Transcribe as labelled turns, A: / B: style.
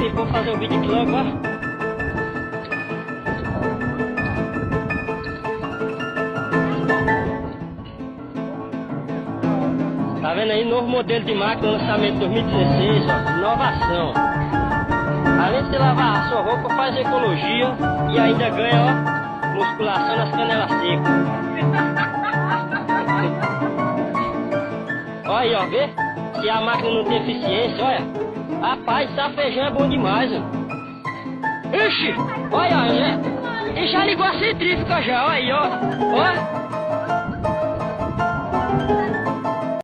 A: filho, vou fazer um vídeo aqui logo, ó. Tá vendo aí, novo modelo de máquina, lançamento 2016, ó, inovação. Além de você lavar a sua roupa, faz ecologia e ainda ganha, ó, musculação nas canelas secas. Olha aí, ó, vê? Se a máquina não tem eficiência, olha. Rapaz, safejão é bom demais, ó. Ixi, olha, ó, já ligou a centrífuga já, olha aí, ó. Ó.